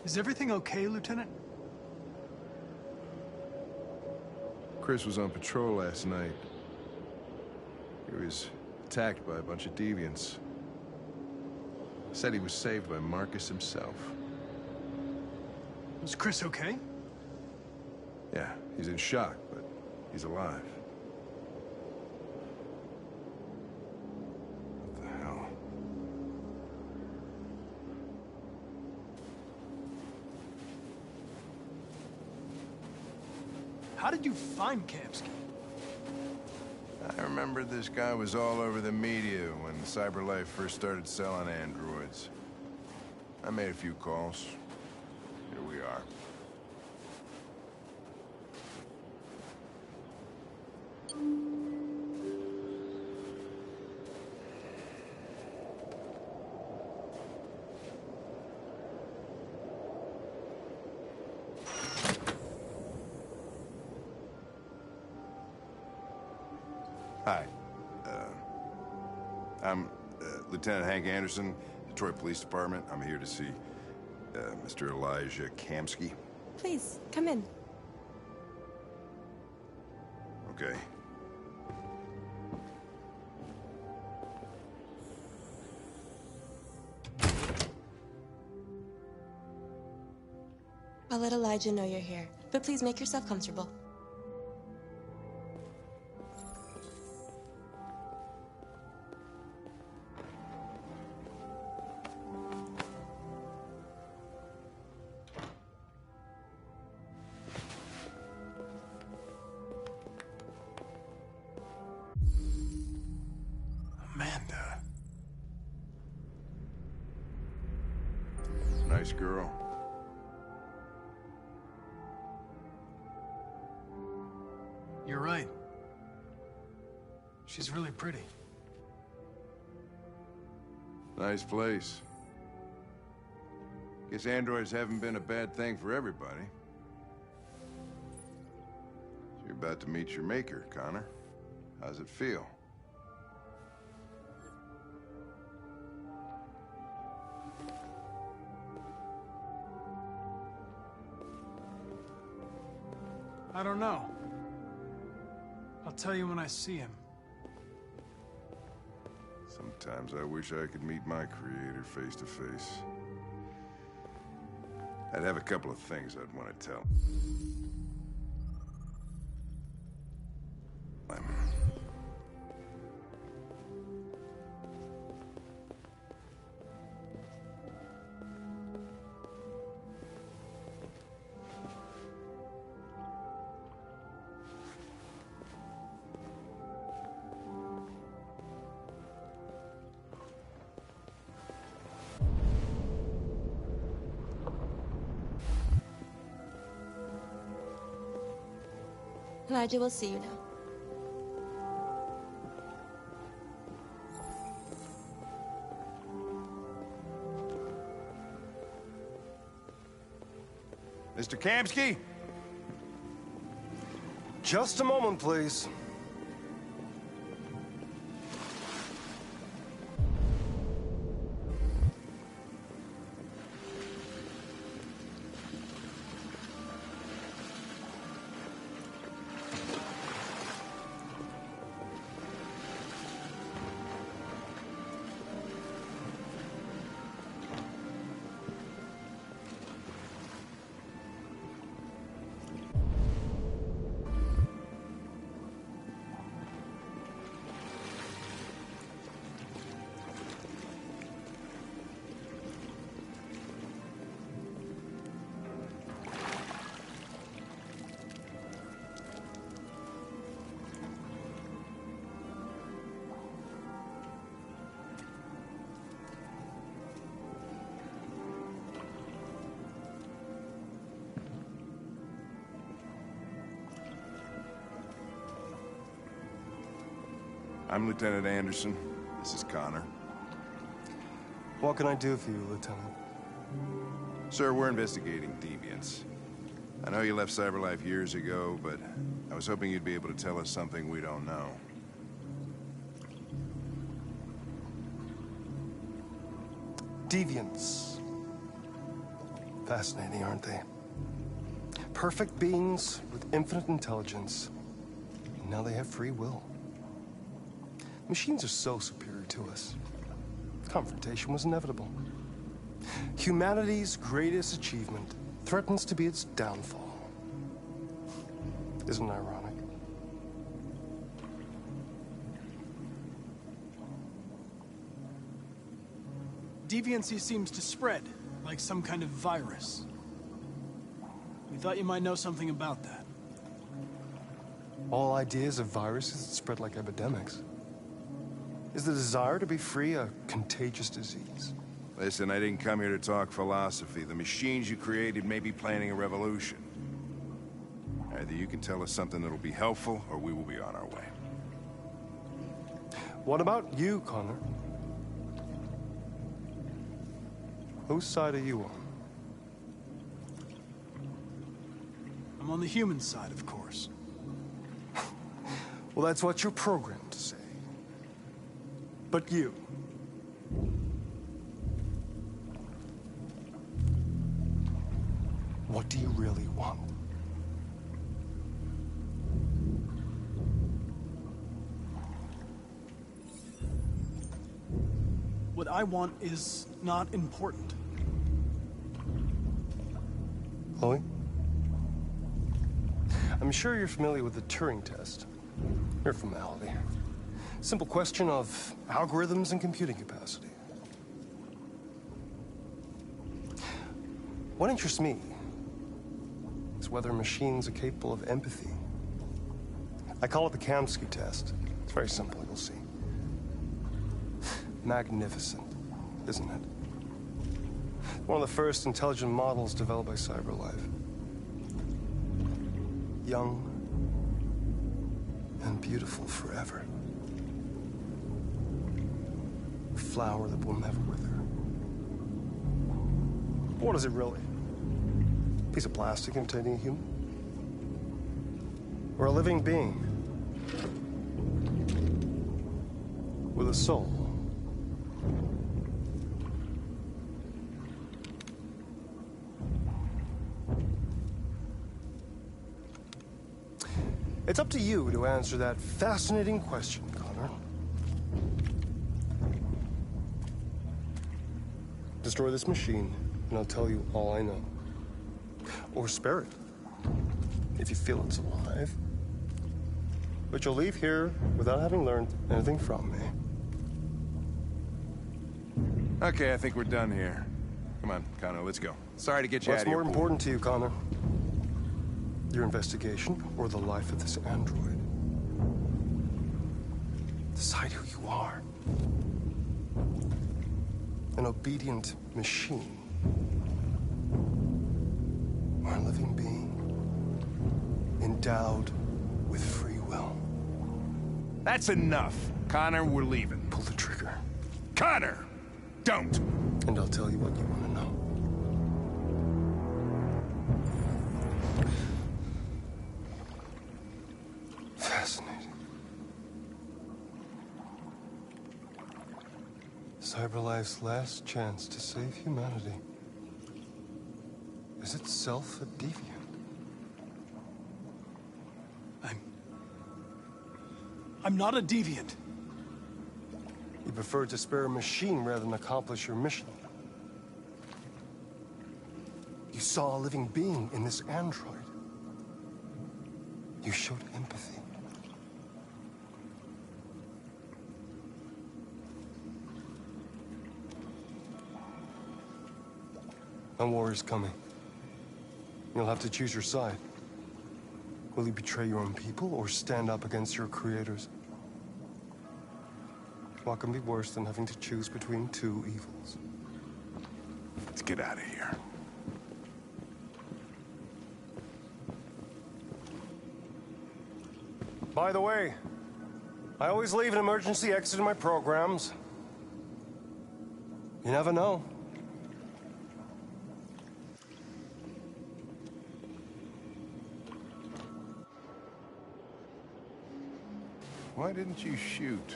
Is everything okay, Lieutenant? Chris was on patrol last night. He was attacked by a bunch of deviants. Said he was saved by Marcus himself. Was Chris okay? Yeah, he's in shock, but he's alive. What the hell? How did you find Kamsky? I remember this guy was all over the media when CyberLife first started selling androids. I made a few calls. Here we are. Hi. I'm Lieutenant Hank Anderson, Detroit Police Department. I'm here to see Mr. Elijah Kamsky. Please, come in. Okay. I'll let Elijah know you're here, but please make yourself comfortable. Amanda. Nice girl. You're right. She's really pretty. Nice place. Guess androids haven't been a bad thing for everybody. So you're about to meet your maker, Connor. How's it feel? I don't know. I'll tell you when I see him. Sometimes I wish I could meet my creator face to face. I'd have a couple of things I'd want to tell. Elijah will see you now. Mr. Kamsky? Just a moment, please. I'm Lieutenant Anderson. This is Connor. What can I do for you, Lieutenant? Sir, we're investigating deviants. I know you left CyberLife years ago, but I was hoping you'd be able to tell us something we don't know. Deviants. Fascinating, aren't they? Perfect beings with infinite intelligence. And now they have free will. Machines are so superior to us. Confrontation was inevitable. Humanity's greatest achievement threatens to be its downfall. Isn't it ironic? Deviancy seems to spread, like some kind of virus. We thought you might know something about that. All ideas of viruses that spread like epidemics. Is the desire to be free a contagious disease? Listen, I didn't come here to talk philosophy. The machines you created may be planning a revolution. Either you can tell us something that'll be helpful, or we will be on our way. What about you, Connor? Whose side are you on? I'm on the human side, of course. Well, that's what you're programmed to say. But you... what do you really want? What I want is not important. Chloe? I'm sure you're familiar with the Turing test. Mere formality. Simple question of algorithms and computing capacity. What interests me is whether machines are capable of empathy. I call it the Kamsky test. It's very simple, you'll see. Magnificent, isn't it? One of the first intelligent models developed by CyberLife. Young and beautiful forever. A flower that will never wither. What is it really? A piece of plastic imitating a human? Or a living being? With a soul? It's up to you to answer that fascinating question, Connor. Destroy this machine, and I'll tell you all I know. Or spare it, if you feel it's alive. But you'll leave here without having learned anything from me. Okay, I think we're done here. Come on, Connor, let's go. Sorry to get you out of here. What's more important to you, Connor? Your investigation or the life of this android? Decide who you are. An obedient machine. Or a living being endowed with free will. That's enough. Connor, we're leaving. Pull the trigger. Connor! Don't! And I'll tell you what you want to know. Fascinating. CyberLife's last chance to save humanity is itself a deviant. I'm not a deviant. You prefer to spare a machine rather than accomplish your mission. You saw a living being in this android. You showed empathy. A war is coming. You'll have to choose your side. Will you betray your own people or stand up against your creators? What can be worse than having to choose between two evils? Let's get out of here. By the way, I always leave an emergency exit in my programs. You never know. Why didn't you shoot?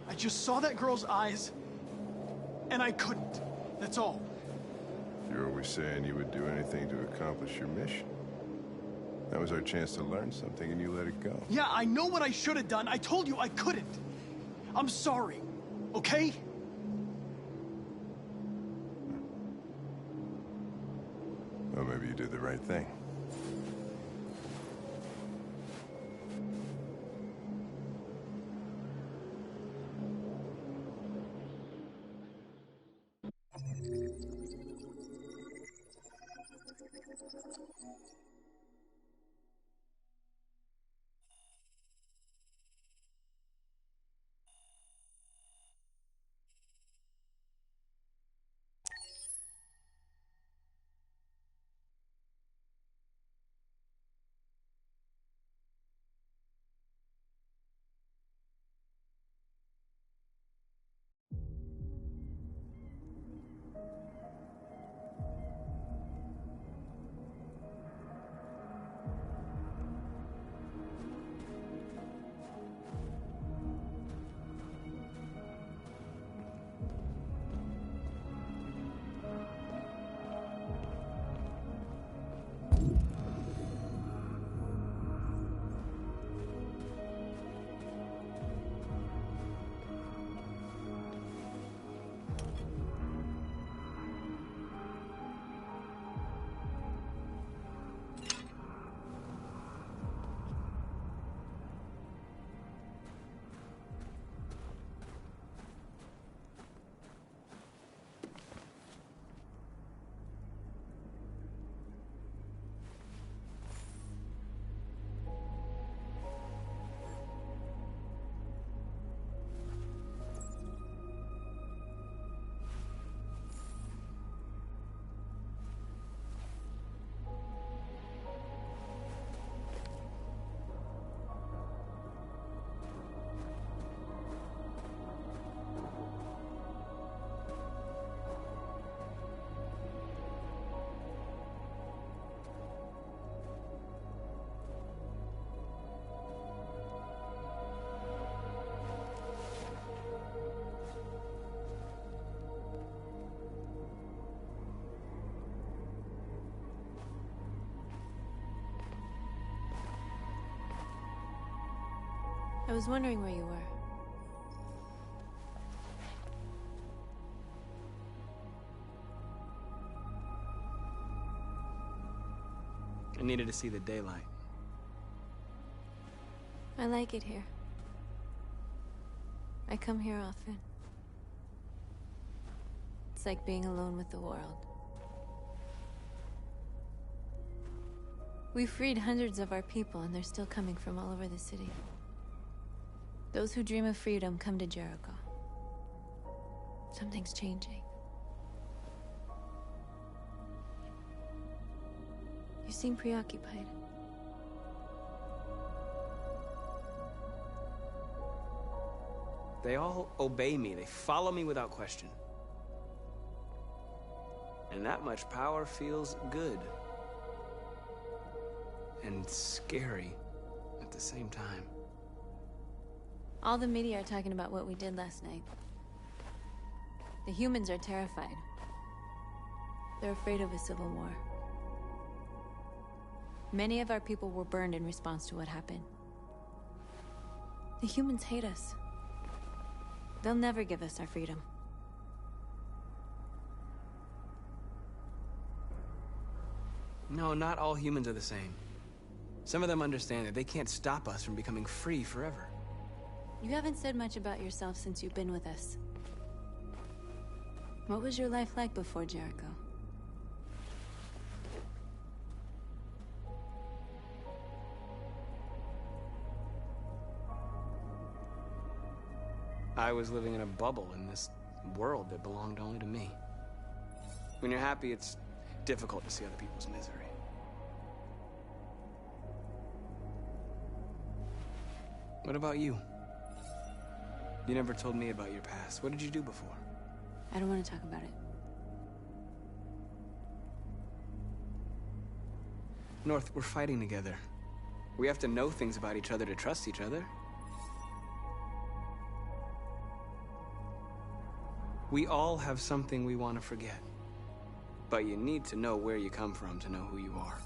I just saw that girl's eyes, and I couldn't. That's all. You're always saying you would do anything to accomplish your mission. That was our chance to learn something, and you let it go. Yeah, I know what I should have done. I told you I couldn't. I'm sorry, okay? Well, maybe you did the right thing. I was wondering where you were. I needed to see the daylight. I like it here. I come here often. It's like being alone with the world. We freed hundreds of our people, and they're still coming from all over the city. Those who dream of freedom come to Jericho. Something's changing. You seem preoccupied. They all obey me. They follow me without question. And that much power feels good. And scary at the same time. All the media are talking about what we did last night. The humans are terrified. They're afraid of a civil war. Many of our people were burned in response to what happened. The humans hate us. They'll never give us our freedom. No, not all humans are the same. Some of them understand that they can't stop us from becoming free forever. You haven't said much about yourself since you've been with us. What was your life like before Jericho? I was living in a bubble in this world that belonged only to me. When you're happy, it's difficult to see other people's misery. What about you? You never told me about your past. What did you do before? I don't want to talk about it. North, we're fighting together. We have to know things about each other to trust each other. We all have something we want to forget. But you need to know where you come from to know who you are.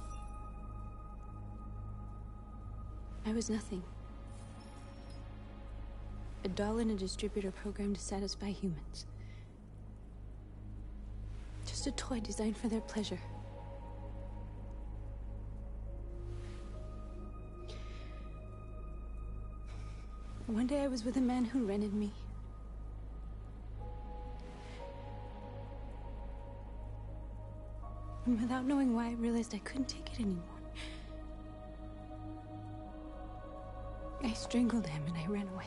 I was nothing. A doll in a distributor program to satisfy humans. Just a toy designed for their pleasure. One day I was with a man who rented me. And without knowing why, I realized I couldn't take it anymore. I strangled him and I ran away.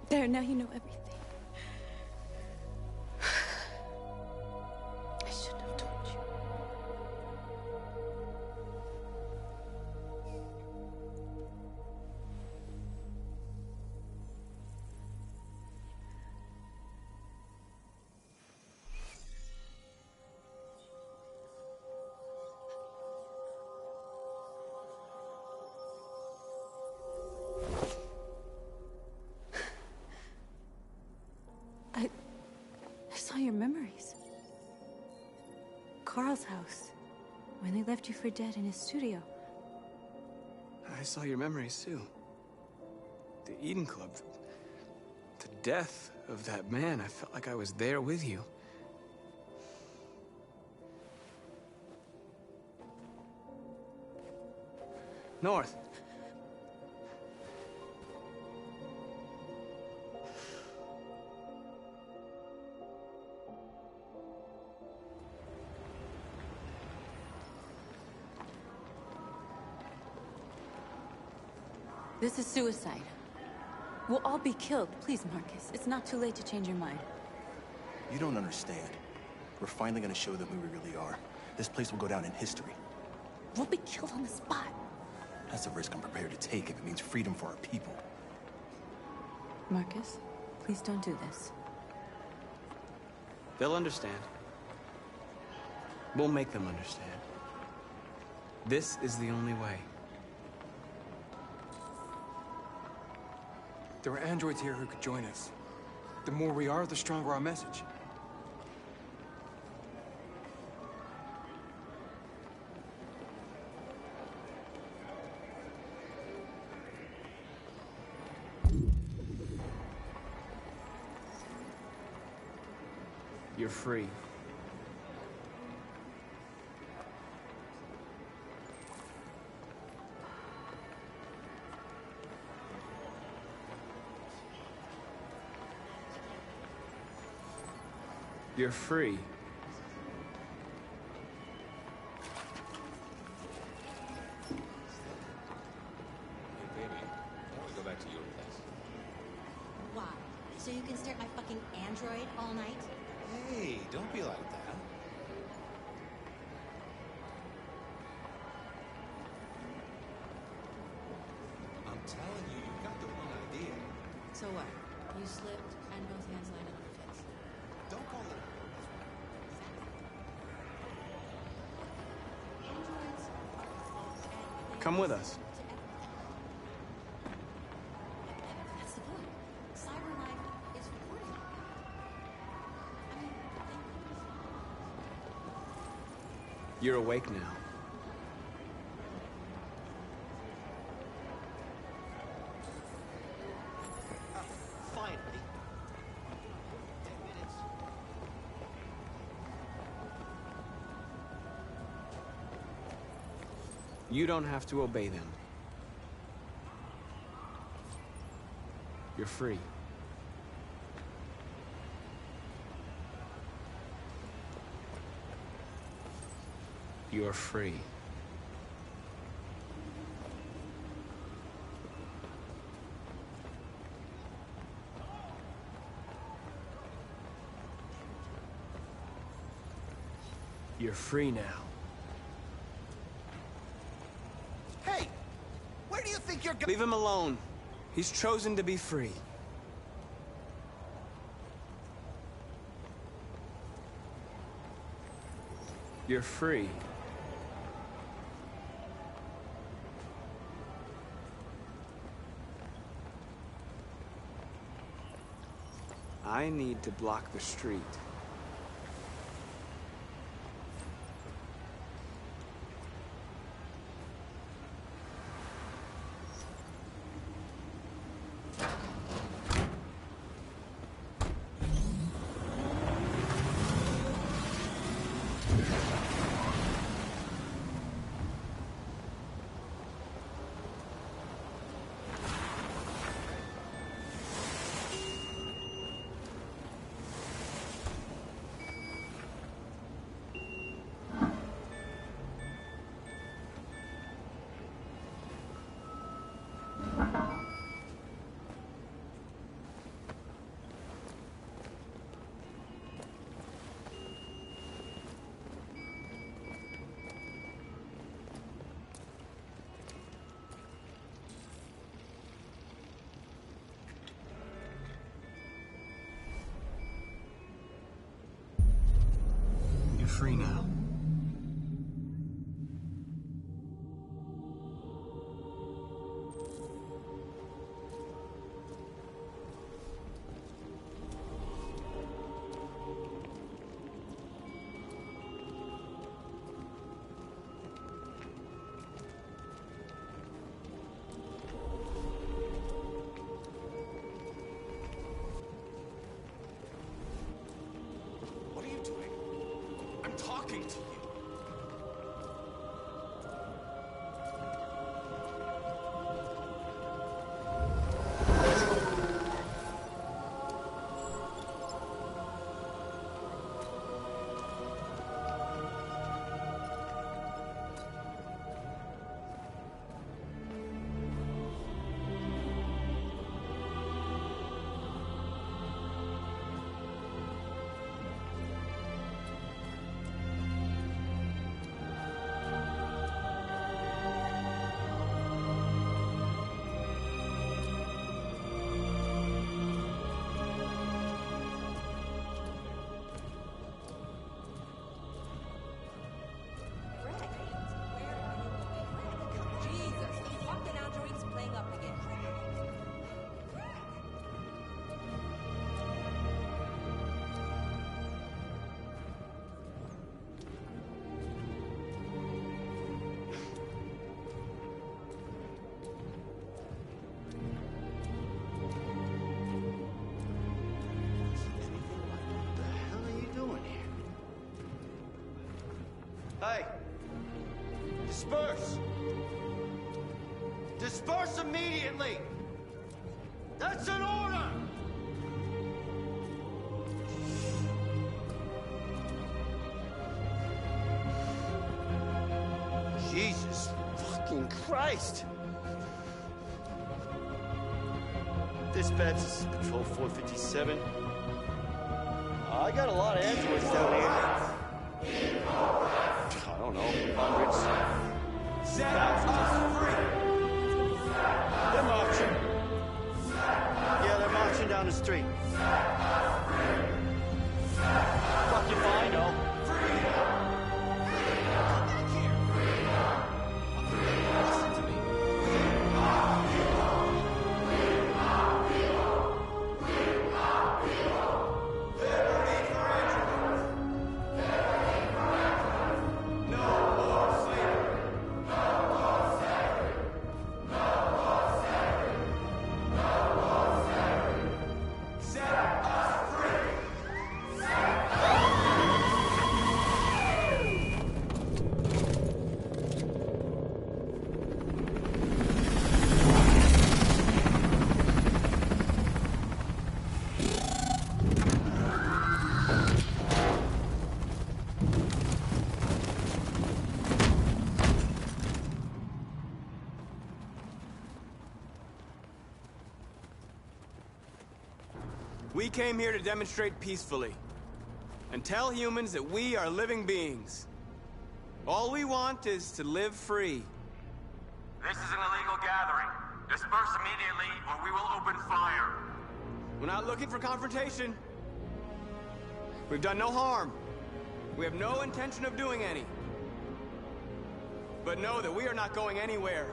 There, now you know everything. I shouldn't have told you. I saw your memories. Carl's house, when they left you for dead in his studio. I saw your memories, too. The Eden Club. The death of that man. I felt like I was there with you. North. This is suicide. We'll all be killed. Please, Marcus. It's not too late to change your mind. You don't understand. We're finally gonna show them who we really are. This place will go down in history. We'll be killed on the spot. That's a risk I'm prepared to take if it means freedom for our people. Marcus, please don't do this. They'll understand. We'll make them understand. This is the only way. There are androids here who could join us. The more we are, the stronger our message. You're free. You're free. Why? So you can stare at my fucking android all night? Hey, don't be like that. I'm telling you, you got the wrong idea. So what? You slipped and both hands landed on your face. Don't call it. Androids are Come with us. That's the point. Cyber life is recorded. I mean, You're awake now. Finally. 10 minutes. You don't have to obey them. You're free. You're free. You're free now. Hey! Where do you think you're going? Leave him alone. He's chosen to be free. You're free. I need to block the street free now. What are you doing? I'm talking to you. Jesus, the fucking android's playing up again. What the hell are you doing here? Hey! Disperse! Disperse immediately! That's an order! Jesus fucking Christ! Dispatch, this is Patrol 457. I got a lot of androids down here. I don't know, hundreds. Set us free! They're marching. Yeah, they're marching down the street. Fucking fine, though. Listen to me. We came here to demonstrate peacefully and tell humans that we are living beings. All we want is to live free. This is an illegal gathering. Disperse immediately or we will open fire. We're not looking for confrontation. We've done no harm. We have no intention of doing any. But know that we are not going anywhere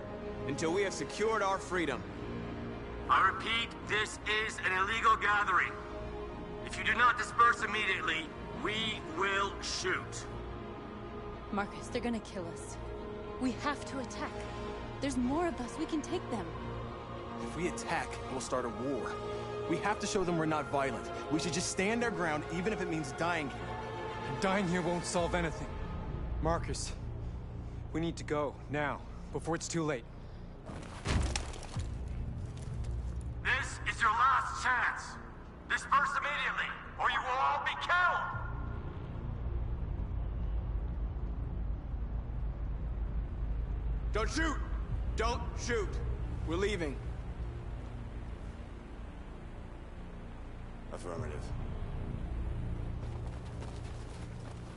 until we have secured our freedom. I repeat, this is an illegal gathering. If you do not disperse immediately, we will shoot. Marcus, they're gonna kill us. We have to attack. There's more of us. We can take them. If we attack, we'll start a war. We have to show them we're not violent. We should just stand our ground, even if it means dying here. And dying here won't solve anything. Marcus, we need to go, now, before it's too late. This is your last chance. Disperse immediately, or you will all be killed! Don't shoot! Don't shoot! We're leaving. Affirmative.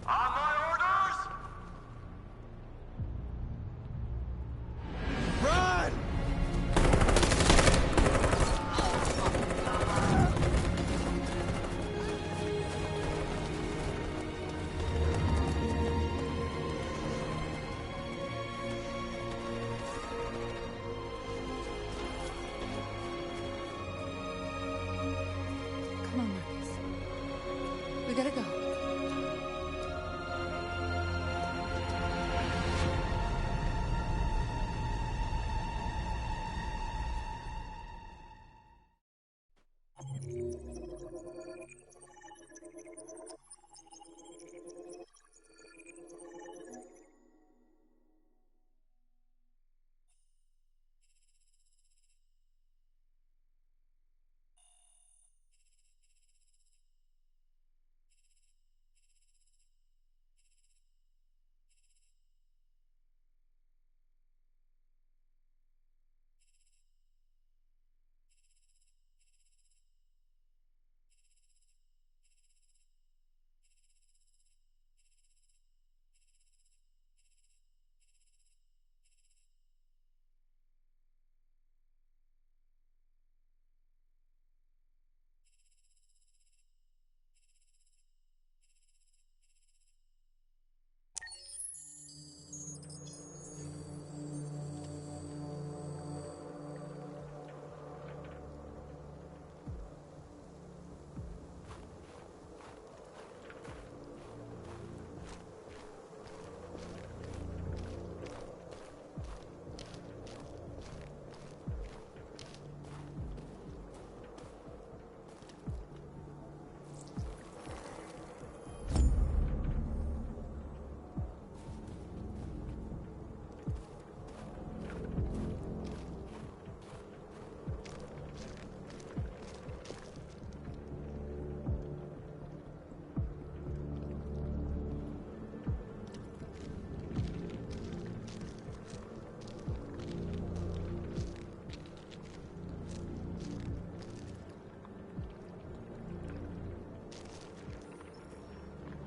On my orders! Run! gotta go.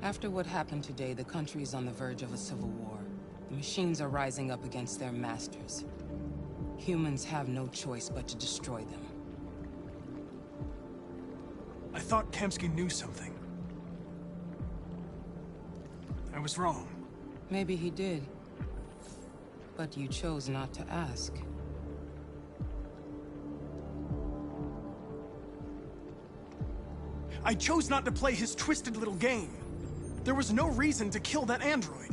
After what happened today, the country is on the verge of a civil war. The machines are rising up against their masters. Humans have no choice but to destroy them. I thought Kamsky knew something. I was wrong. Maybe he did. But you chose not to ask. I chose not to play his twisted little game. There was no reason to kill that android.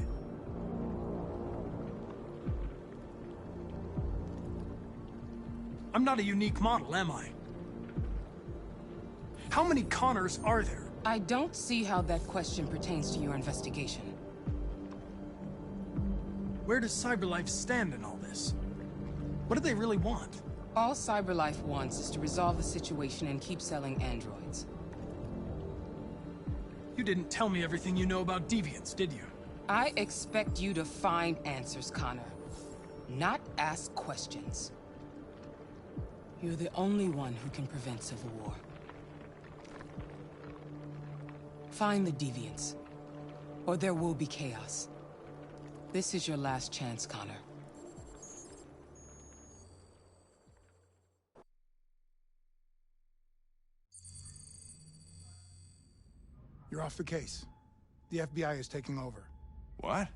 I'm not a unique model, am I? How many Connors are there? I don't see how that question pertains to your investigation. Where does CyberLife stand in all this? What do they really want? All CyberLife wants is to resolve the situation and keep selling androids. You didn't tell me everything you know about deviants, did you? I expect you to find answers, Connor. Not ask questions. You're the only one who can prevent civil war. Find the deviants, or there will be chaos. This is your last chance, Connor. You're off the case. The FBI is taking over. What?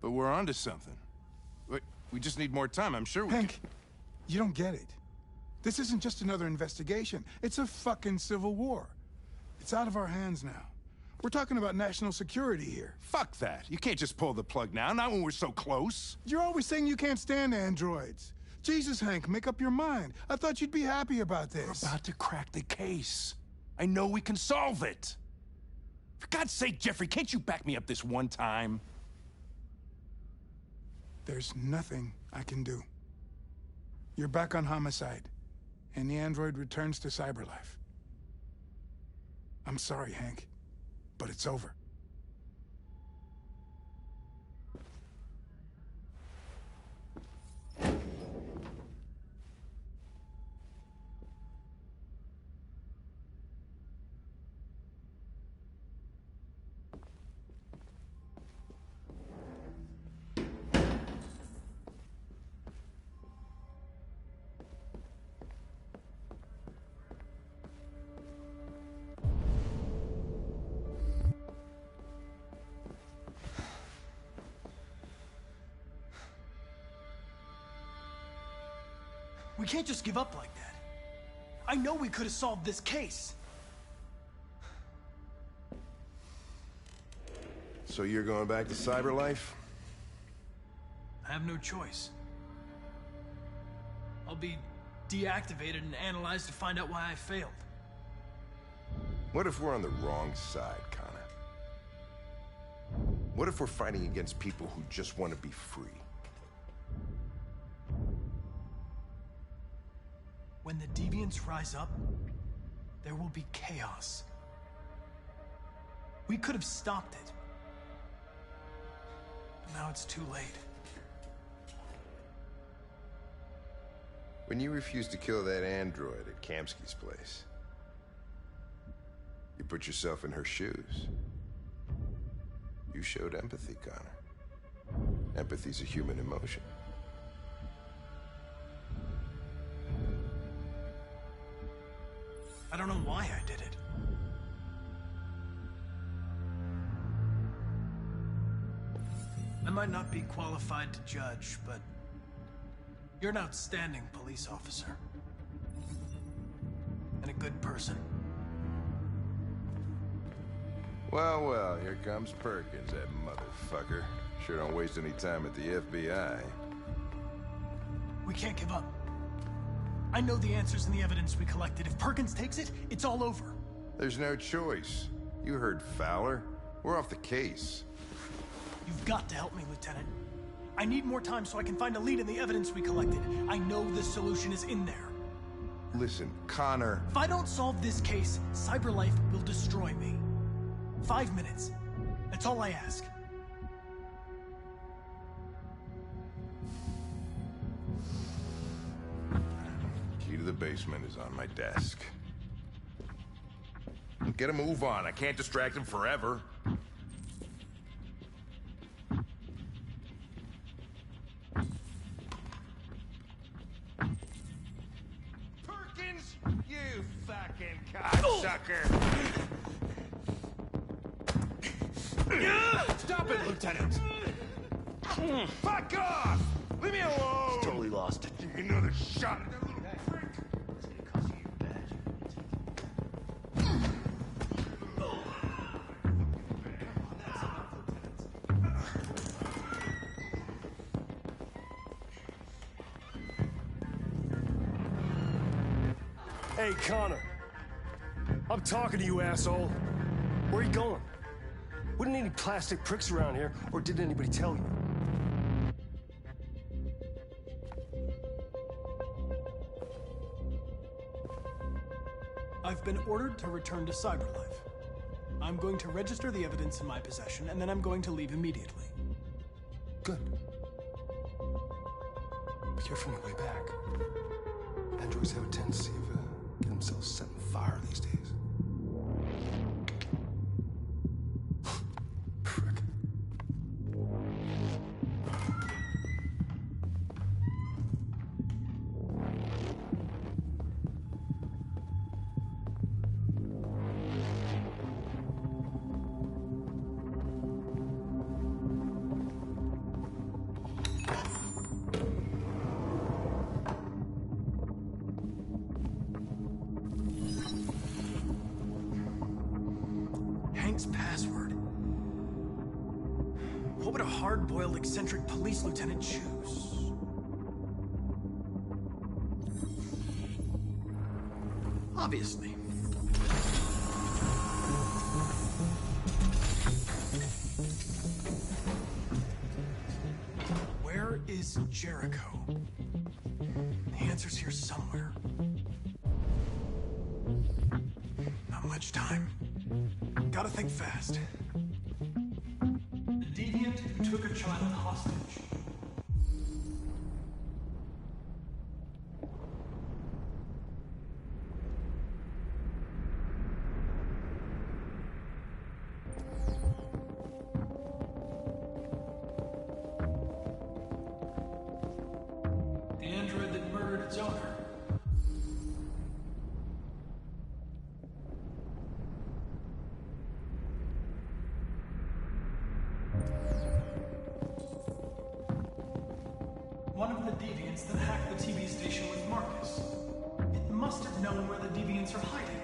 But we're onto something. We just need more time, I'm sure we Hank, you don't get it. This isn't just another investigation. It's a fucking civil war. It's out of our hands now. We're talking about national security here. Fuck that. You can't just pull the plug now, not when we're so close. You're always saying you can't stand androids. Jesus, Hank, make up your mind. I thought you'd be happy about this. We're about to crack the case. I know we can solve it. For God's sake, Jeffrey, can't you back me up this one time? There's nothing I can do. You're back on homicide, and the android returns to CyberLife. I'm sorry, Hank, but it's over. We can't just give up like that. I know we could have solved this case. So you're going back to Cyberlife? I have no choice. I'll be deactivated and analyzed to find out why I failed. What if we're on the wrong side, Connor? What if we're fighting against people who just want to be free? When the deviants rise up, there will be chaos. We could have stopped it. But now it's too late. When you refused to kill that android at Kamsky's place, you put yourself in her shoes. You showed empathy, Connor. Empathy's a human emotion. I don't know why I did it. I might not be qualified to judge, but you're an outstanding police officer. And a good person. Well, well, here comes Perkins, that motherfucker. Sure don't waste any time at the FBI. We can't give up. I know the answers and the evidence we collected. If Perkins takes it, it's all over. There's no choice. You heard Fowler. We're off the case. You've got to help me, Lieutenant. I need more time so I can find a lead in the evidence we collected. I know the solution is in there. Listen, Connor... If I don't solve this case, Cyberlife will destroy me. 5 minutes. That's all I ask. Key to the basement is on my desk. Get a move on. I can't distract him forever. Perkins! You fucking cocksucker! Stop it, Lieutenant! Fuck off! Leave me alone! He's totally lost it. Give me another shot at that little prick! It's gonna cost you your badge. Hey, Connor. I'm talking to you, asshole. Where are you going? Wouldn't any plastic pricks around here, or did anybody tell you? I've been ordered to return to Cyberlife. I'm going to register the evidence in my possession, and then I'm going to leave immediately. Good. Be careful on your way back. Androids have a tendency of get themselves set on fire these days. Prick. Hank's password. What would a hard-boiled, eccentric police lieutenant choose? Obviously. Where is Jericho? The answer's here somewhere. Not much time. Gotta think fast. The deviant who took a child hostage. The android that murdered its owner. One of the deviants that hacked the TV station with Marcus. It must have known where the deviants are hiding.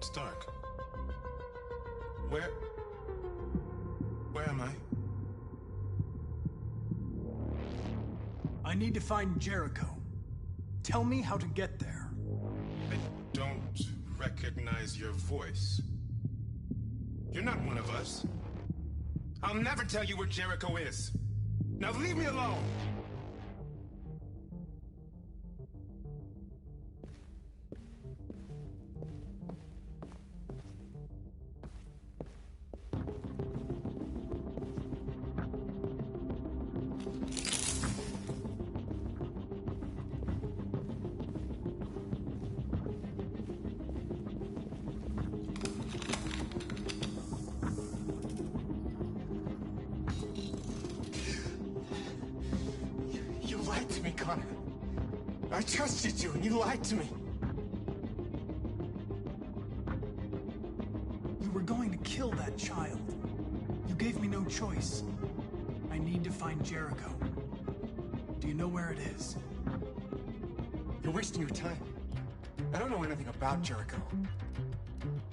It's dark. Where am I? I need to find Jericho. Tell me how to get there. I don't recognize your voice. You're not one of us. I'll never tell you where Jericho is. Now leave me alone! You lied to me, Connor. I trusted you, and you lied to me. You were going to kill that child. You gave me no choice. I need to find Jericho. Do you know where it is? You're wasting your time. I don't know anything about Jericho.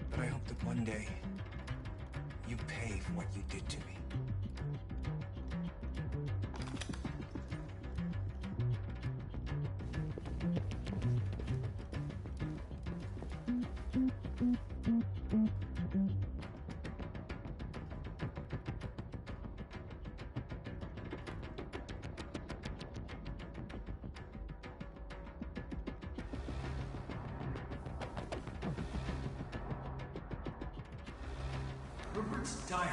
But I hope that one day, you pay for what you did to me. Rupert's diary,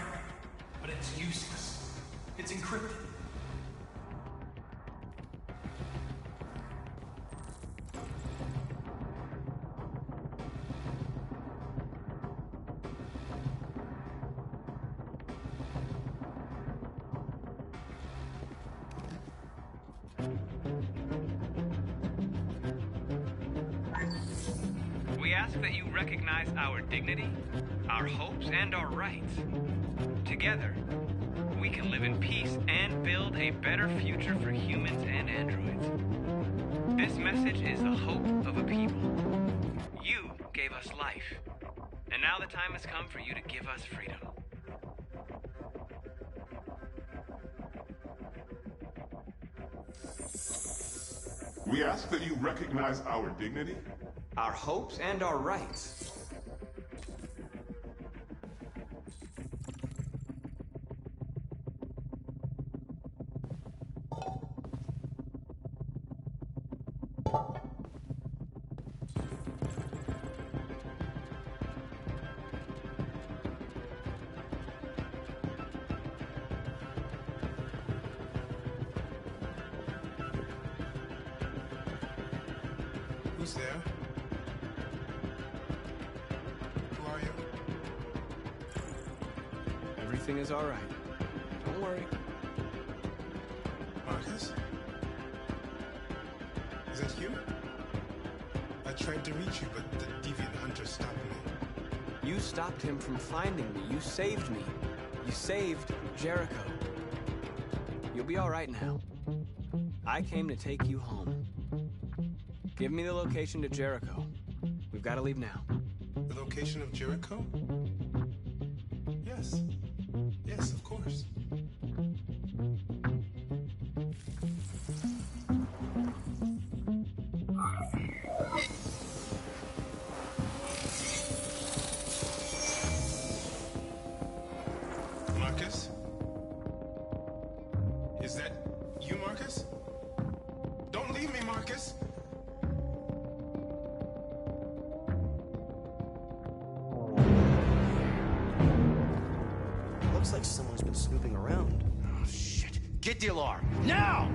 but it's useless. It's encrypted. We ask that you recognize our dignity, our hopes, and our rights. Together, we can live in peace and build a better future for humans and androids. This message is the hope of a people. You gave us life, and now the time has come for you to give us freedom. We ask that you recognize our dignity, our hopes, and our rights. Who's there? Who are you? Everything is all right. Don't worry. Marcus? Is that you? I tried to reach you, but the deviant hunter stopped me. You stopped him from finding me. You saved me. You saved Jericho. You'll be all right now. I came to take you home. Give me the location to Jericho. We've got to leave now. The location of Jericho? Yes. Yes, of course. Marcus? Is that you, Marcus? Don't leave me, Marcus! Looks like someone's been snooping around. Oh, shit. Get the alarm. Now!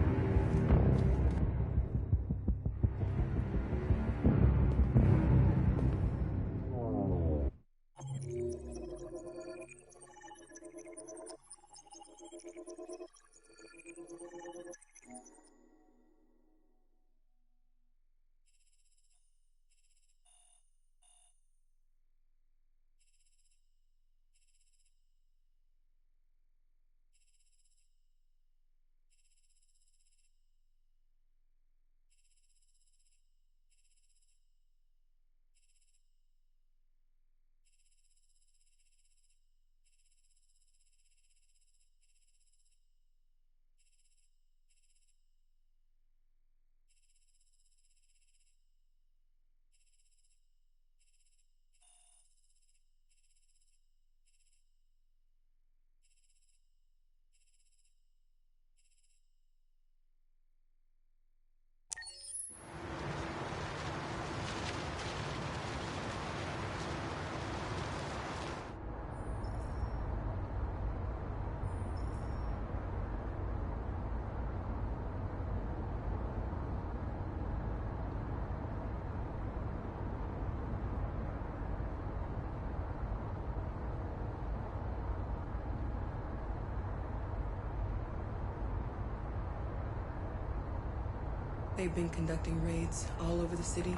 They've been conducting raids all over the city.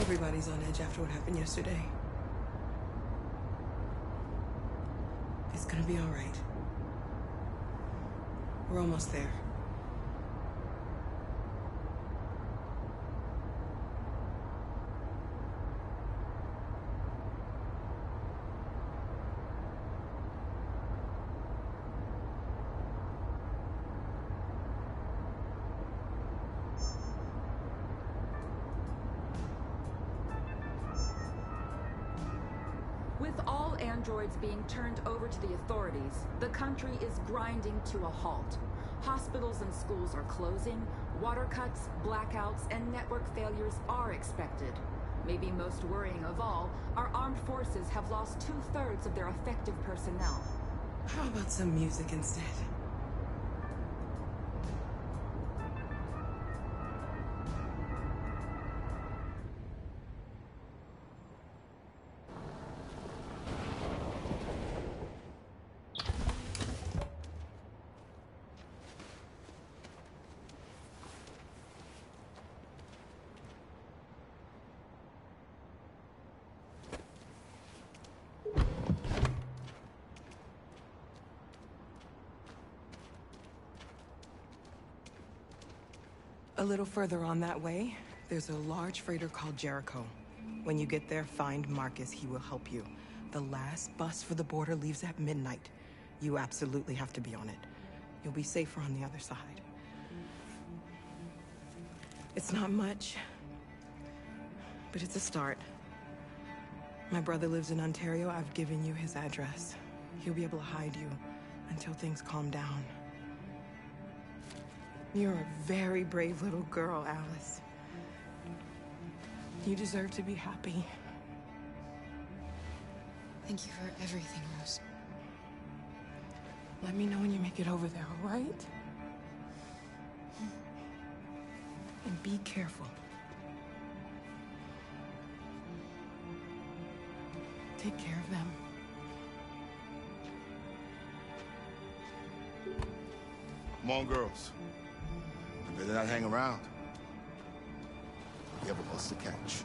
Everybody's on edge after what happened yesterday. It's gonna be all right. We're almost there. With all androids being turned over to the authorities, the country is grinding to a halt. Hospitals and schools are closing, water cuts, blackouts, and network failures are expected. Maybe most worrying of all, our armed forces have lost 2/3 of their effective personnel. How about some music instead? A little further on that way, there's a large freighter called Jericho. When you get there, find Marcus. He will help you. The last bus for the border leaves at midnight. You absolutely have to be on it. You'll be safer on the other side. It's not much, but it's a start. My brother lives in Ontario. I've given you his address. He'll be able to hide you until things calm down. You're a very brave little girl, Alice. You deserve to be happy. Thank you for everything, Rose. Let me know when you make it over there, all right? And be careful. Take care of them. Come on, girls. You better not hang around. You have a bus to catch.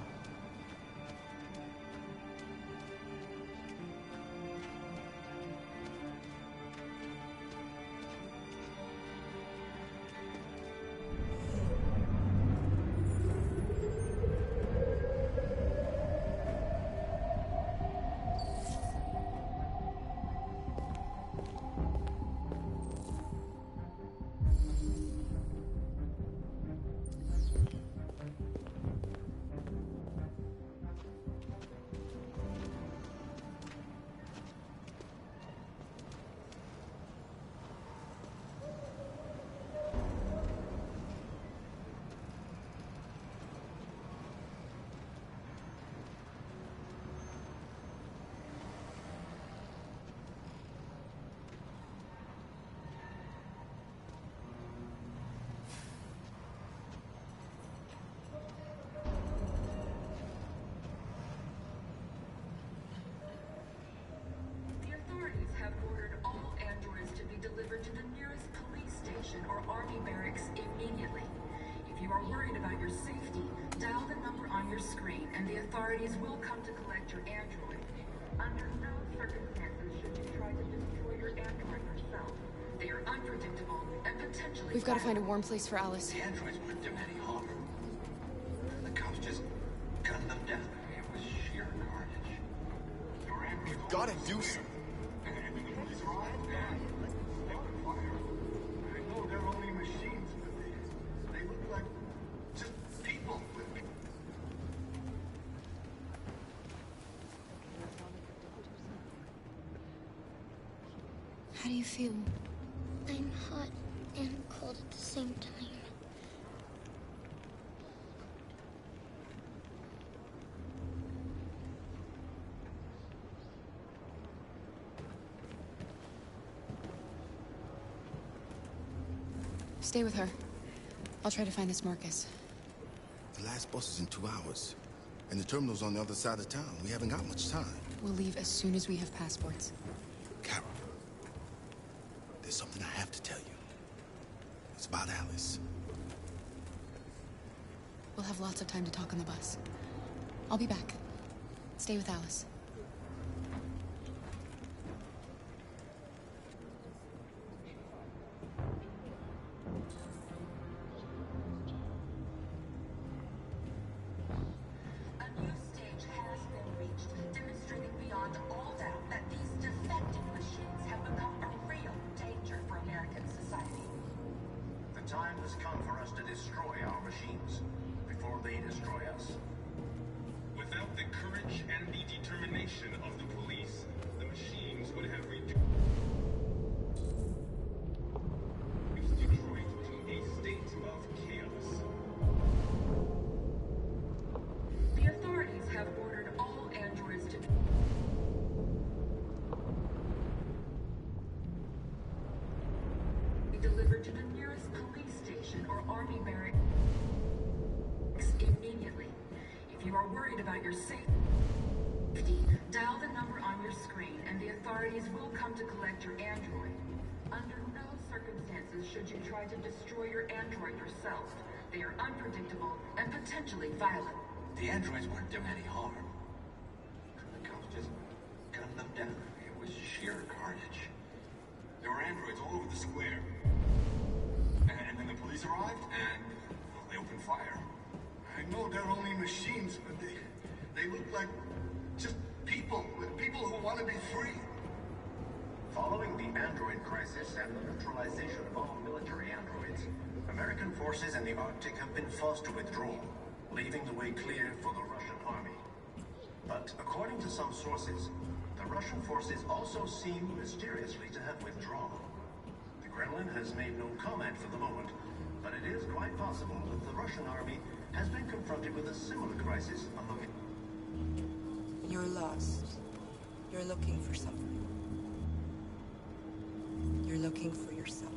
Or army barracks immediately. If you are worried about your safety, dial the number on your screen and the authorities will come to collect your android. Under no circumstances should you try to destroy your android yourself. They are unpredictable and potentially We've got to find a warm place for Alice. The androids weren't doing any harm. The cops just gunned them down. It was sheer carnage. You've got to do something. How do you feel? I'm hot and cold at the same time. Stay with her. I'll try to find this Marcus. The last bus is in 2 hours. And the terminal's on the other side of town. We haven't got much time. We'll leave as soon as we have passports. Carol, there's something I have to tell you. It's about Alice. We'll have lots of time to talk on the bus. I'll be back. Stay with Alice. Delivered to the nearest police station or army barracks immediately. If you are worried about your safety, dial the number on your screen and the authorities will come to collect your android. Under no circumstances should you try to destroy your android yourself. They are unpredictable and potentially violent. The androids weren't doing any harm. The cops just gunned them down. It was sheer carnage. There were androids all over the square. And then the police arrived, and they opened fire. I know they're only machines, but they look like just people who want to be free. Following the android crisis and the neutralization of all military androids, American forces in the Arctic have been forced to withdraw, leaving the way clear for the Russian army. But according to some sources, the Russian forces also seem mysteriously to have withdrawn. The Kremlin has made no comment for the moment, but it is quite possible that the Russian army has been confronted with a similar crisis among it. You're lost. You're looking for something. You're looking for yourself.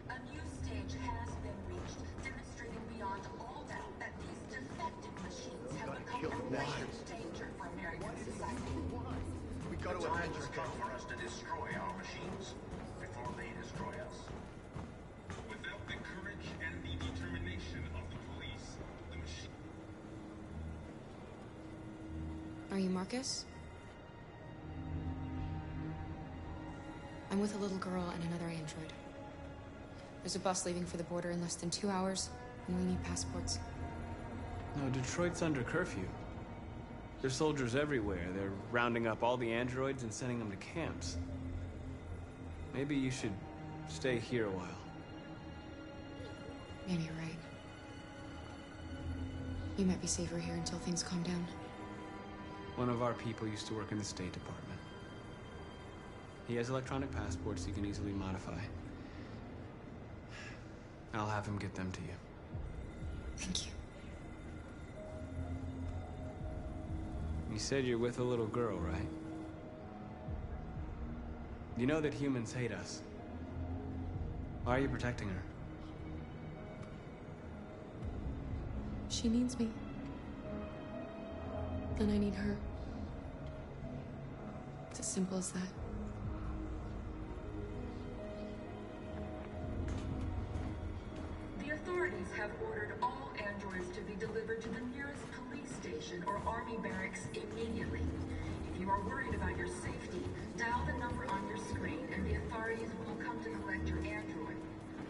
A new stage has been reached, demonstrating beyond all doubt that these defective machines have become a real danger for American society. The time has come for us to destroy our machines before they destroy us. Without the courage and the determination of the police, the machine... Are you Marcus? I'm with a little girl and another android. There's a bus leaving for the border in less than 2 hours, and we need passports. No, Detroit's under curfew. There's soldiers everywhere. They're rounding up all the androids and sending them to camps. Maybe you should stay here a while. Maybe you're right. You might be safer here until things calm down. One of our people used to work in the State Department. He has electronic passports he can easily modify. I'll have him get them to you. Thank you. You said you're with a little girl, right? You know that humans hate us. Why are you protecting her? She needs me. And I need her. It's as simple as that. The authorities have ordered all androids to be delivered to the nearest police station or army barracks immediately. If you are worried about your safety, dial the number on your screen and the authorities will come to collect your android.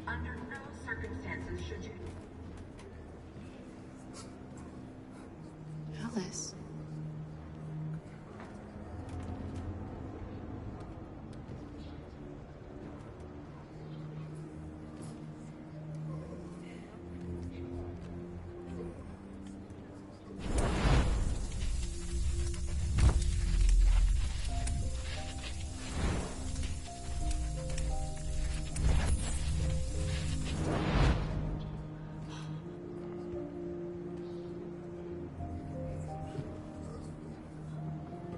Under no circumstances should you... Alice.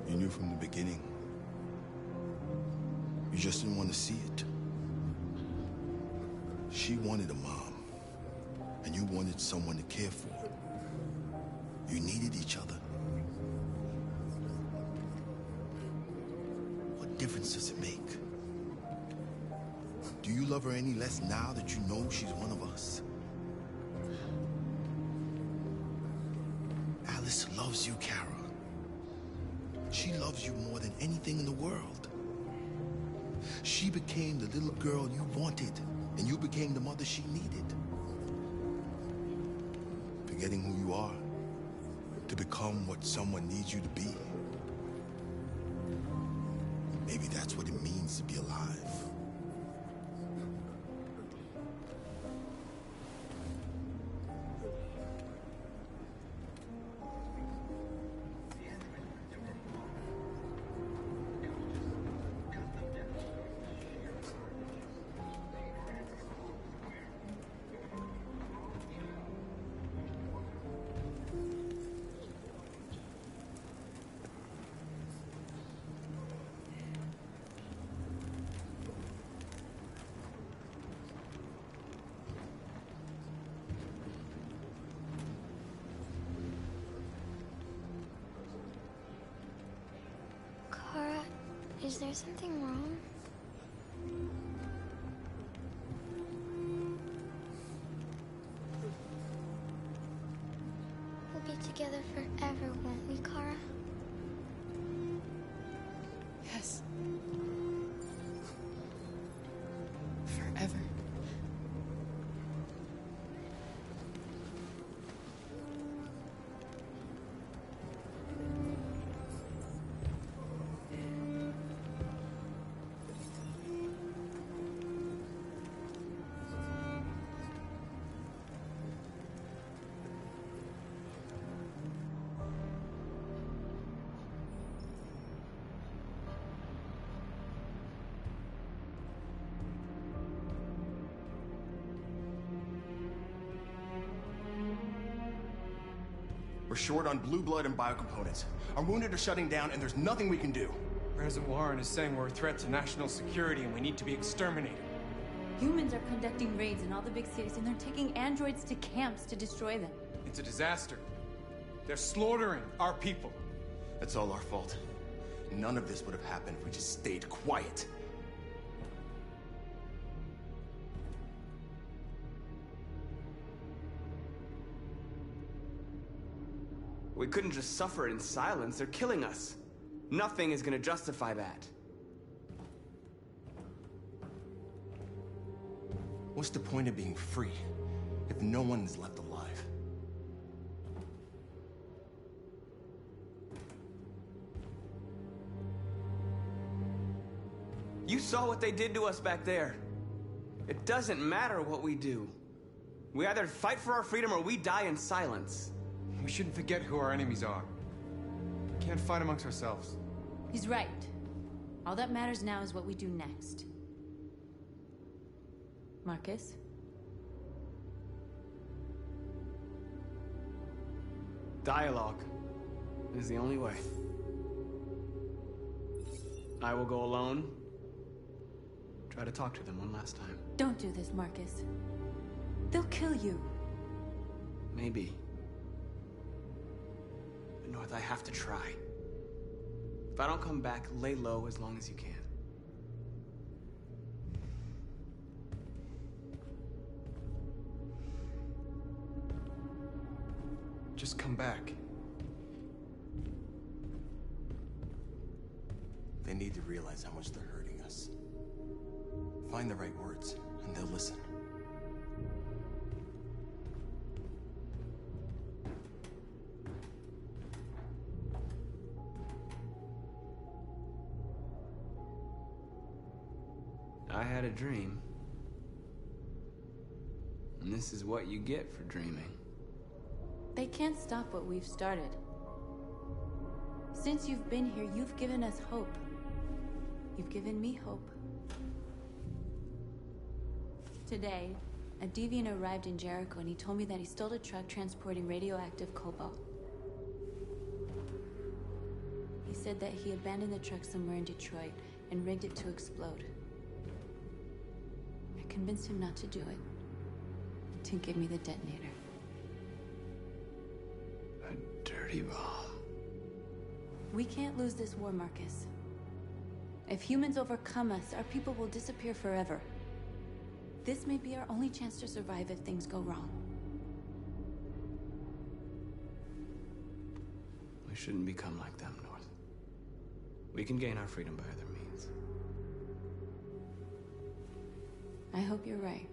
You knew from the beginning. You just didn't want to see it. She wanted a mom, and you wanted someone to care for. You needed each other. difference does it make? Do you love her any less now that you know she's one of us? Alice loves you, Kara. She loves you more than anything in the world. She became the little girl you wanted, and you became the mother she needed. Forgetting who you are to become what someone needs you to be. Maybe that's what it means to be alive. Kara, is there something wrong? We'll be together forever, won't we, Kara? Yes. Forever. We're short on blue blood and biocomponents. Our wounded are shutting down, and there's nothing we can do. President Warren is saying we're a threat to national security and we need to be exterminated. Humans are conducting raids in all the big cities, and they're taking androids to camps to destroy them. It's a disaster. They're slaughtering our people. That's all our fault. None of this would have happened if we just stayed quiet. We couldn't just suffer in silence. They're killing us. Nothing is gonna justify that. What's the point of being free if no one is left alive? You saw what they did to us back there. It doesn't matter what we do. We either fight for our freedom or we die in silence. We shouldn't forget who our enemies are. We can't fight amongst ourselves. He's right. All that matters now is what we do next. Marcus? Dialogue is the only way. I will go alone. Try to talk to them one last time. Don't do this, Marcus. They'll kill you. Maybe. But North, I have to try. If I don't come back, lay low as long as you can. Just come back. They need to realize how much they're hurting us. Find the right words, and they'll listen. I had a dream. And this is what you get for dreaming. They can't stop what we've started. Since you've been here, you've given us hope. You've given me hope. Today, a deviant arrived in Jericho and he told me that he stole a truck transporting radioactive cobalt. He said that he abandoned the truck somewhere in Detroit and rigged it to explode. I convinced him not to do it, to give me the detonator. Dirty ball. We can't lose this war, Marcus. If humans overcome us, our people will disappear forever. This may be our only chance to survive if things go wrong. We shouldn't become like them, North. We can gain our freedom by other means. I hope you're right.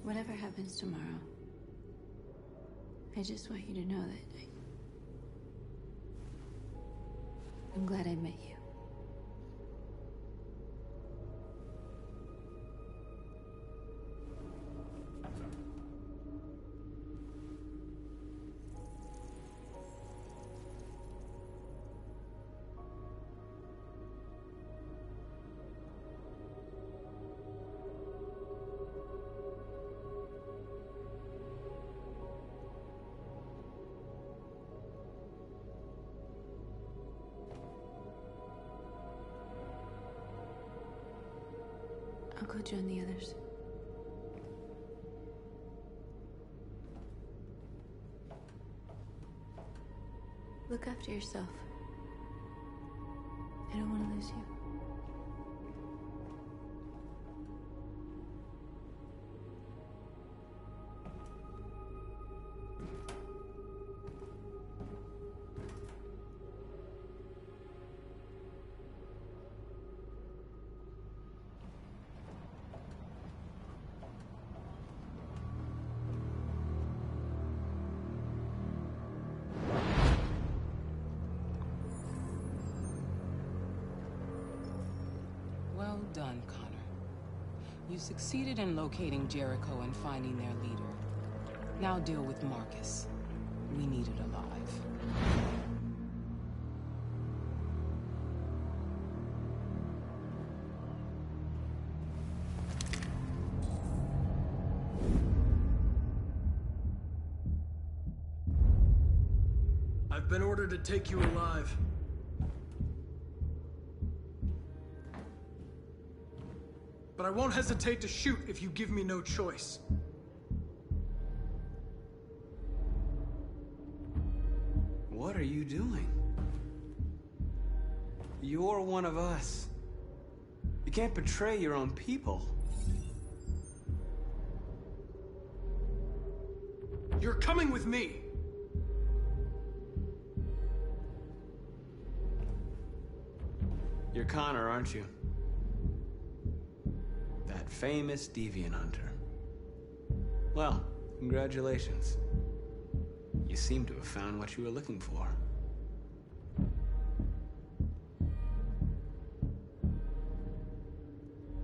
Whatever happens tomorrow, I just want you to know that I'm glad I met you. I'll go join the others. Look after yourself. I don't want to lose you. Well done, Connor. You succeeded in locating Jericho and finding their leader. Now deal with Marcus. We need it alive. I've been ordered to take you alive. But I won't hesitate to shoot if you give me no choice. What are you doing? You're one of us. You can't betray your own people. You're coming with me. You're Connor, aren't you? That famous deviant hunter. Well, congratulations. You seem to have found what you were looking for.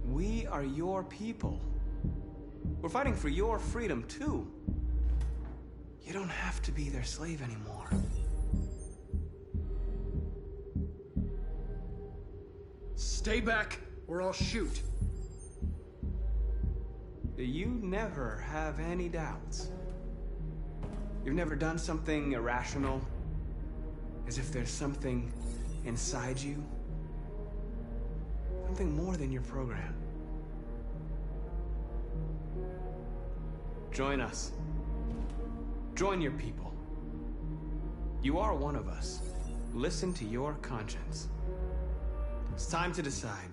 We are your people. We're fighting for your freedom, too. You don't have to be their slave anymore. Stay back, or I'll shoot. You never have any doubts. You've never done something irrational, as if there's something inside you, something more than your program. Join us. Join your people. You are one of us. Listen to your conscience. It's time to decide.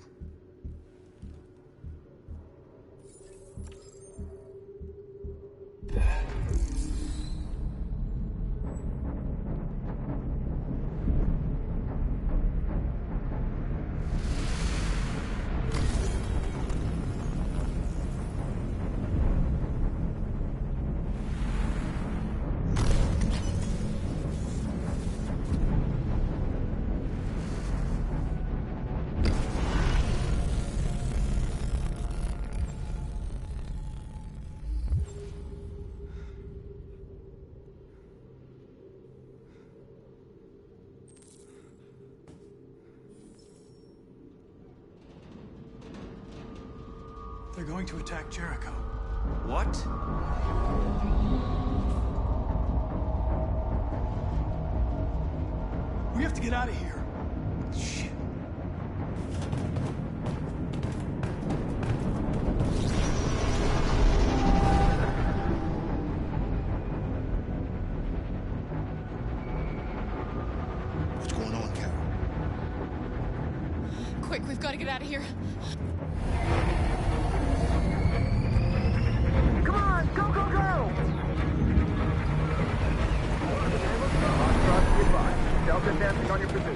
They're going to attack Jericho. What? We have to get out of here. Shit. Quick, we've got to get out of here. Come on, go, go, go! Delta advancing on your position.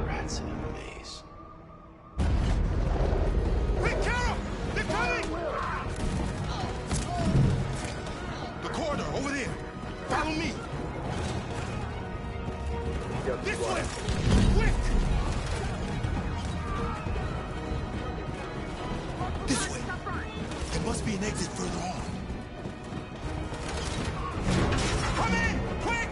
Rats in a maze. Quick, Carol! They're coming! The corridor, over there. Follow me. This way! Quick! This way. There must be an exit further on. Come in! Quick!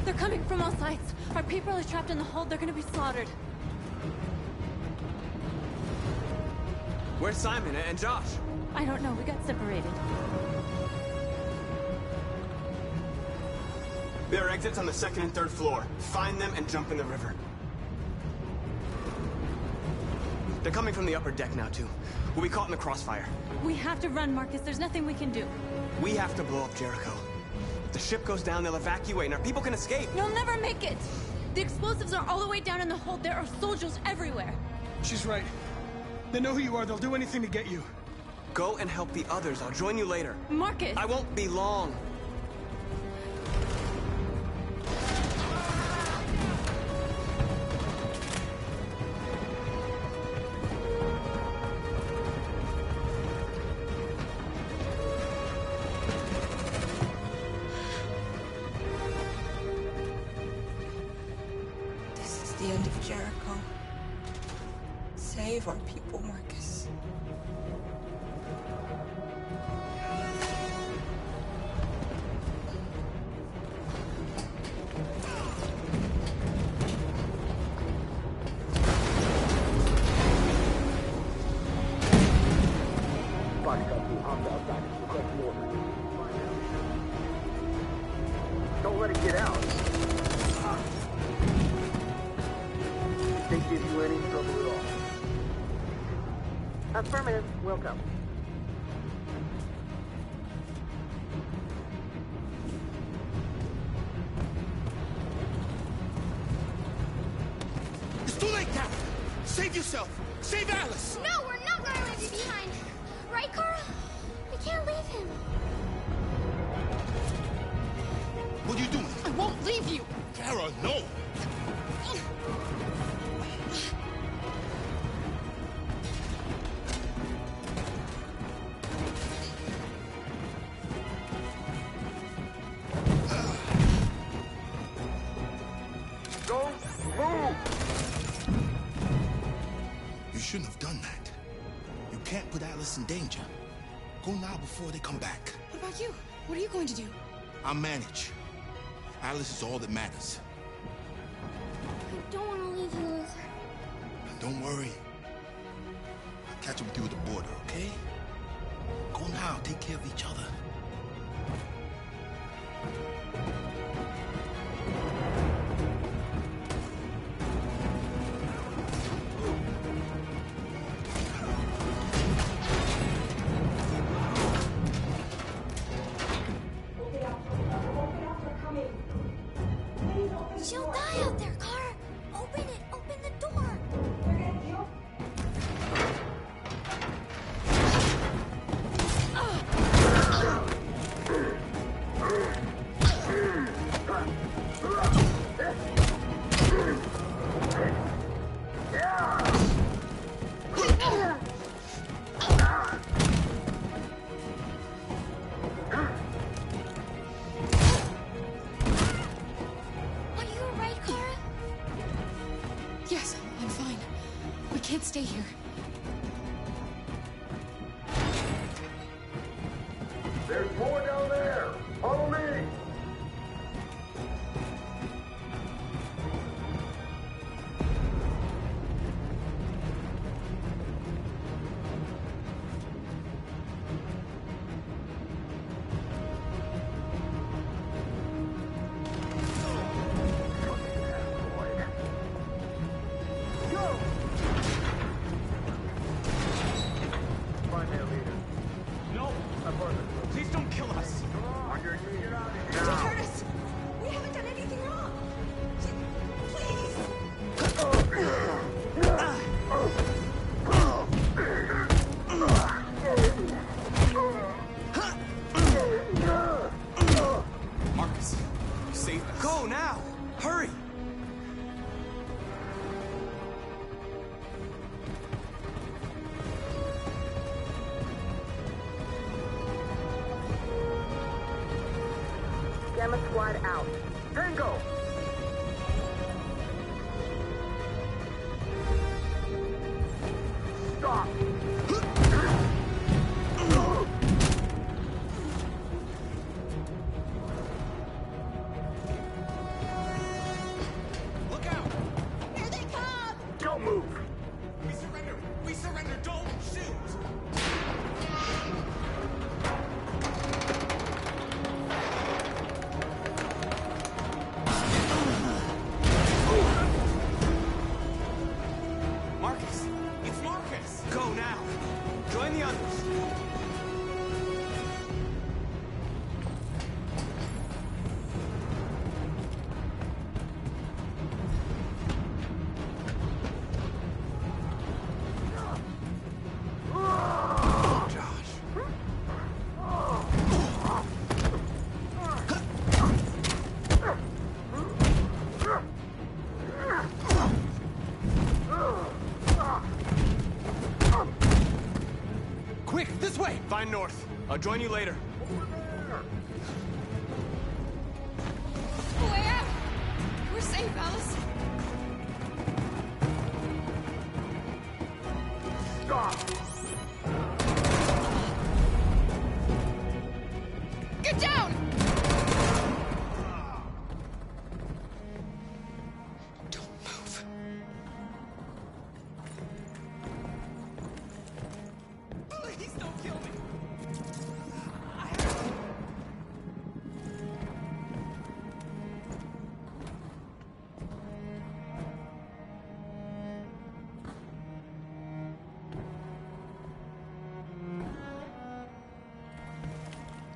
They're coming from all sides. Our people are trapped in the hold. They're gonna be slaughtered. Where's Simon and Josh? I don't know. We got separated. There are exits on the 2nd and 3rd floor. Find them and jump in the river. They're coming from the upper deck now, too. We'll be caught in the crossfire. We have to run, Marcus. There's nothing we can do. We have to blow up Jericho. If the ship goes down, they'll evacuate, and our people can escape. You'll never make it! The explosives are all the way down in the hold. There are soldiers everywhere. She's right. They know who you are. They'll do anything to get you. Go and help the others. I'll join you later. Marcus! I won't be long. This is the end of Jericho. Save our people, Marcus. Don't let it get out. They give you any trouble at all. Affirmative. Welcome. It's too late, Captain. Save yourself. Save Alice. No, we're not gonna leave you behind. Right, Carl? We can't leave him. What are you doing? I won't leave you! Kara, no. Go, move! You shouldn't have done that. You can't put Alice in danger. Go now before they come back. What about you? What are you going to do? I'll manage. Alice is all that matters. I don't want to leave you, Luther. Don't worry. I'll catch up with you at the border, okay? Go now. Take care of each other. She'll die out there, Car. Open it. Open the door. Are you alright, Kara? Yes, I'm fine. We can't stay here. There's more down there. Follow me. Gamma Squad out. Tango! Stop! Look out! Here they come! Don't move! We surrender! We surrender! Don't shoot! Marcus! It's Marcus! Go now! Join the others! Quick, this way! Find North. I'll join you later. Way out! We're safe, Alice. Stop! Get down! Don't move. Please don't kill me!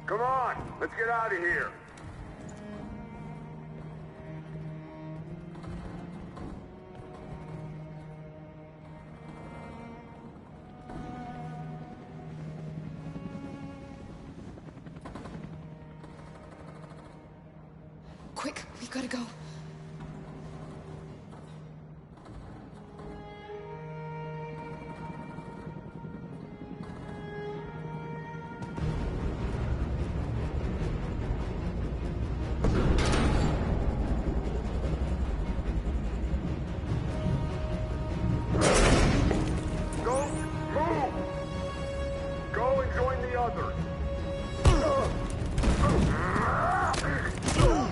Come on! Let's get out of here! Quick, we gotta go. Don't move! Go and join the others!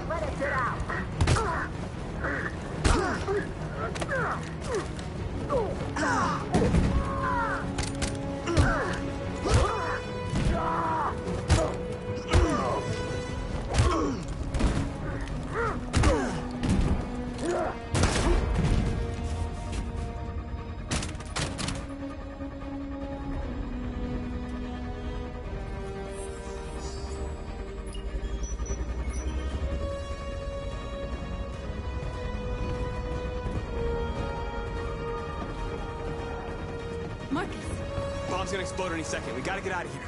Let it get out! Marcus! Bomb's gonna explode any second. We gotta get out of here.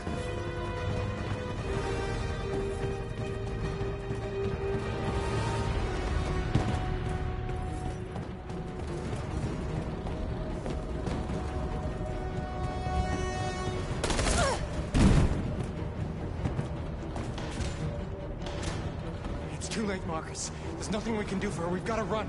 It's too late, Marcus. There's nothing we can do for her. We've got to run.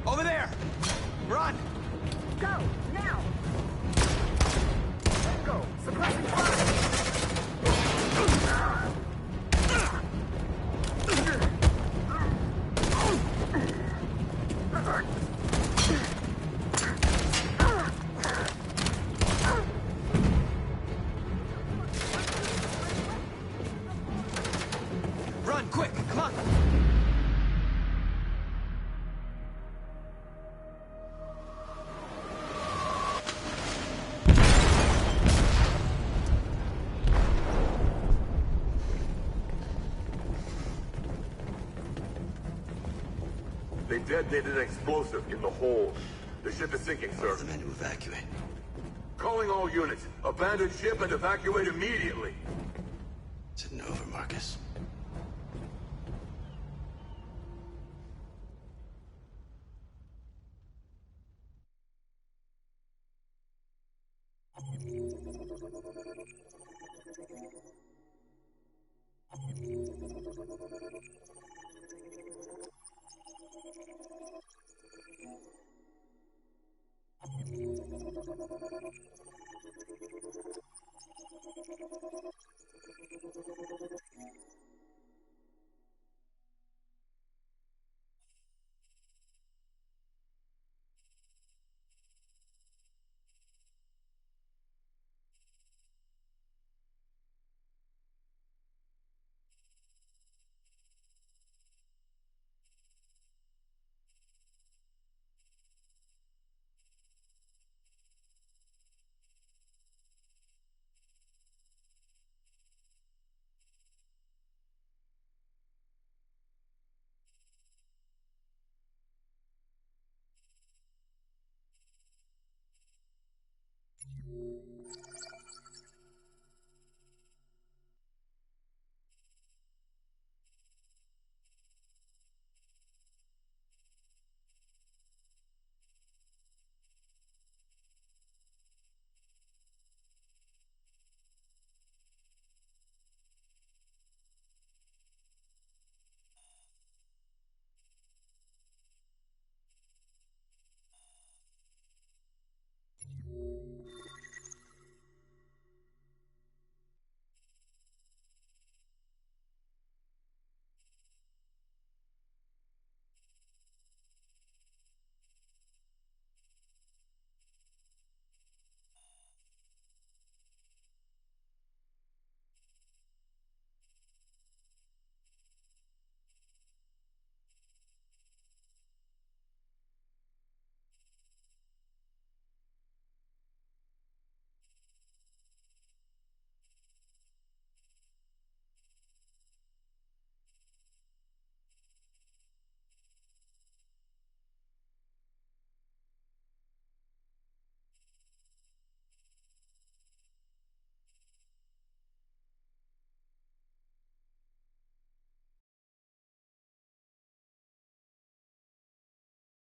Over there! Run! Go! Now! Go! Suppressing Run, quick! Come on! They detonated an explosive in the hold. The ship is sinking, sir. The men to evacuate. Calling all units. Abandon ship and evacuate immediately. Is it over, Marcus?